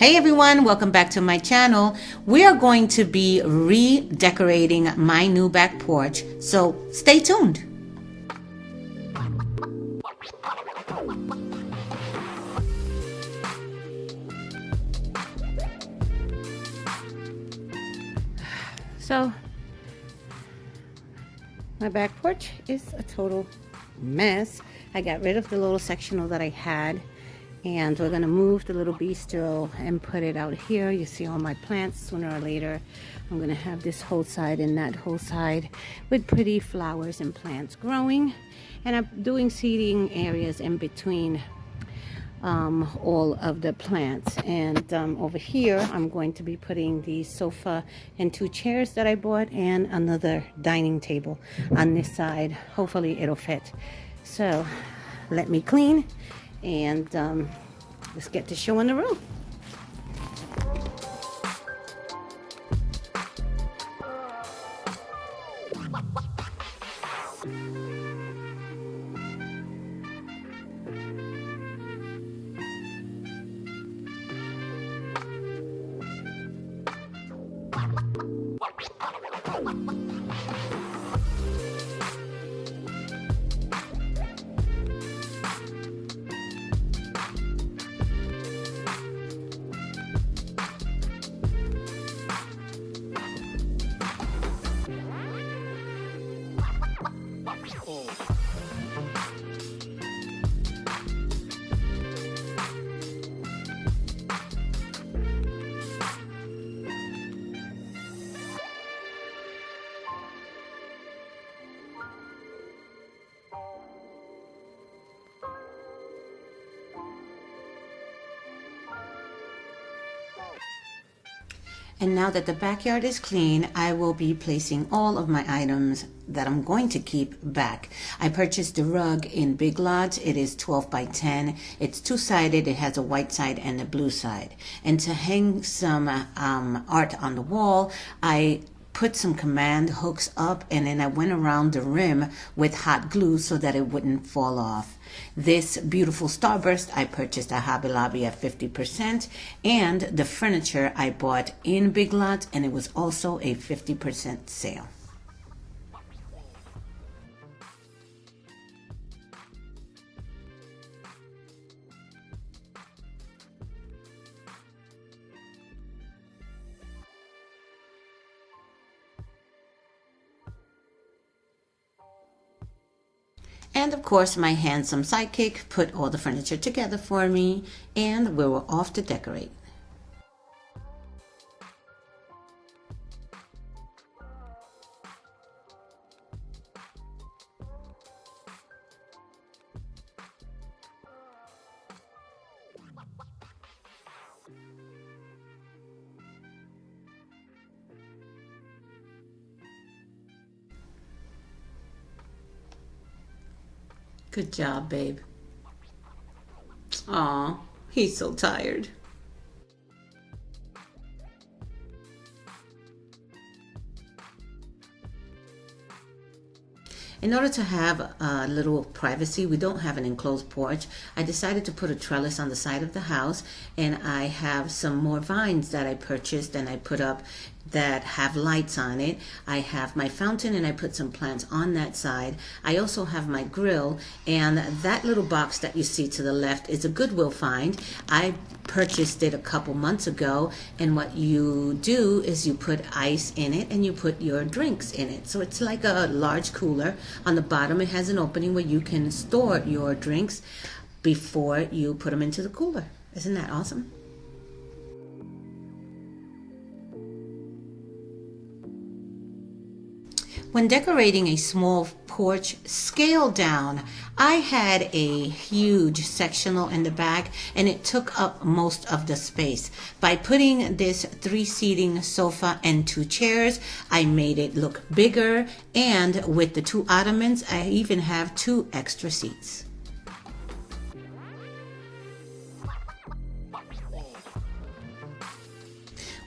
Hey everyone, welcome back to my channel. We are going to be redecorating my new back porch, so stay tuned. So, my back porch is a total mess. I got rid of the little sectional that I had, and we're gonna move the little bistro and put it out here. You see all my plants. Sooner or later I'm gonna have this whole side and that whole side with pretty flowers and plants growing, and I'm doing seating areas in between all of the plants. And over here I'm going to be putting the sofa and 2 chairs that I bought and another dining table on this side. Hopefully it'll fit. So let me clean and let's get the show on the road. And now that the backyard is clean, I will be placing all of my items that I'm going to keep back. I purchased the rug in Big Lots. It is 12 by 10. It's 2-sided. It has a white side and a blue side. And to hang some art on the wall, I put some command hooks up, and then I went around the rim with hot glue so that it wouldn't fall off. This beautiful starburst I purchased at Hobby Lobby at 50%, and the furniture I bought in Big Lots, and it was also a 50% sale. And of course, my handsome sidekick put all the furniture together for me, and we were off to decorate. Good job, babe. Aw, he's so tired. In order to have a little privacy, we don't have an enclosed porch. I decided to put a trellis on the side of the house, and I have some more vines that I purchased and I put up that have lights on it. I have my fountain, and I put some plants on that side. I also have my grill, and that little box that you see to the left is a Goodwill find. I purchased it a couple months ago, and what you do is you put ice in it and you put your drinks in it. So it's like a large cooler. On the bottom it has an opening where you can store your drinks before you put them into the cooler. Isn't that awesome? When decorating a small porch scale down, I had a huge sectional in the back, and it took up most of the space. By putting this 3-seating sofa and 2 chairs, I made it look bigger, and with the 2 ottomans, I even have 2 extra seats.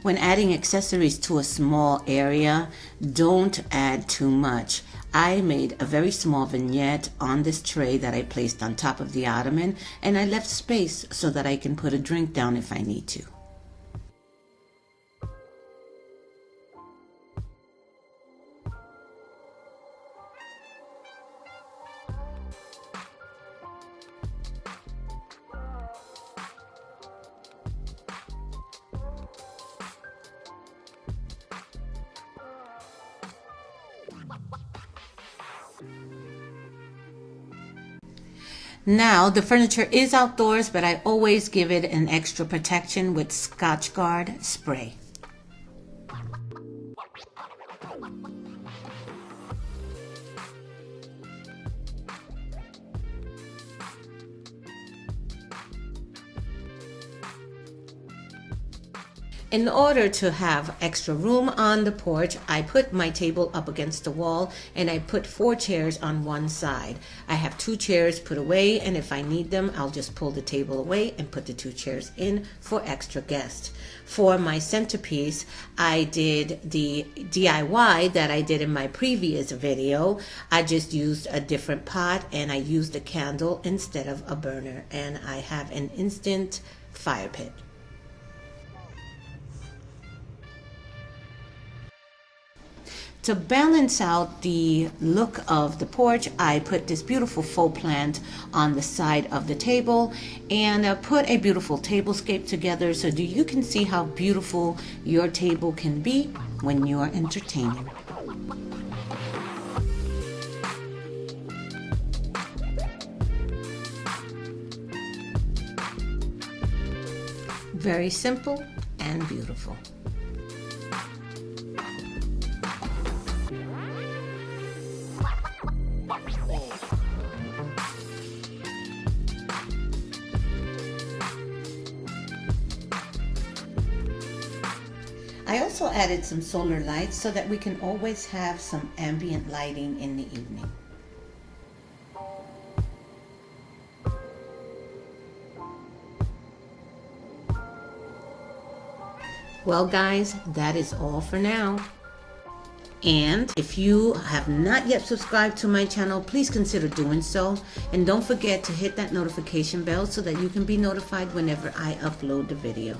When adding accessories to a small area, don't add too much. I made a very small vignette on this tray that I placed on top of the ottoman, and I left space so that I can put a drink down if I need to. Now, the furniture is outdoors, but I always give it an extra protection with Scotch Guard spray. In order to have extra room on the porch, I put my table up against the wall and I put 4 chairs on one side. I have 2 chairs put away, and if I need them, I'll just pull the table away and put the 2 chairs in for extra guests. For my centerpiece, I did the DIY that I did in my previous video. I just used a different pot and I used a candle instead of a burner, and I have an instant fire pit. To balance out the look of the porch, I put this beautiful faux plant on the side of the table and put a beautiful tablescape together so that you can see how beautiful your table can be when you are entertaining. Very simple and beautiful. I also added some solar lights so that we can always have some ambient lighting in the evening. Well guys, that is all for now. And if you have not yet subscribed to my channel, please consider doing so. And don't forget to hit that notification bell so that you can be notified whenever I upload the video.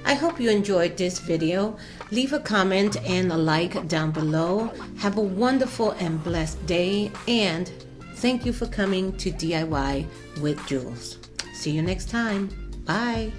I hope you enjoyed this video. Leave a comment and a like down below. Have a wonderful and blessed day, and thank you for coming to DIY with Jules. See you next time. Bye.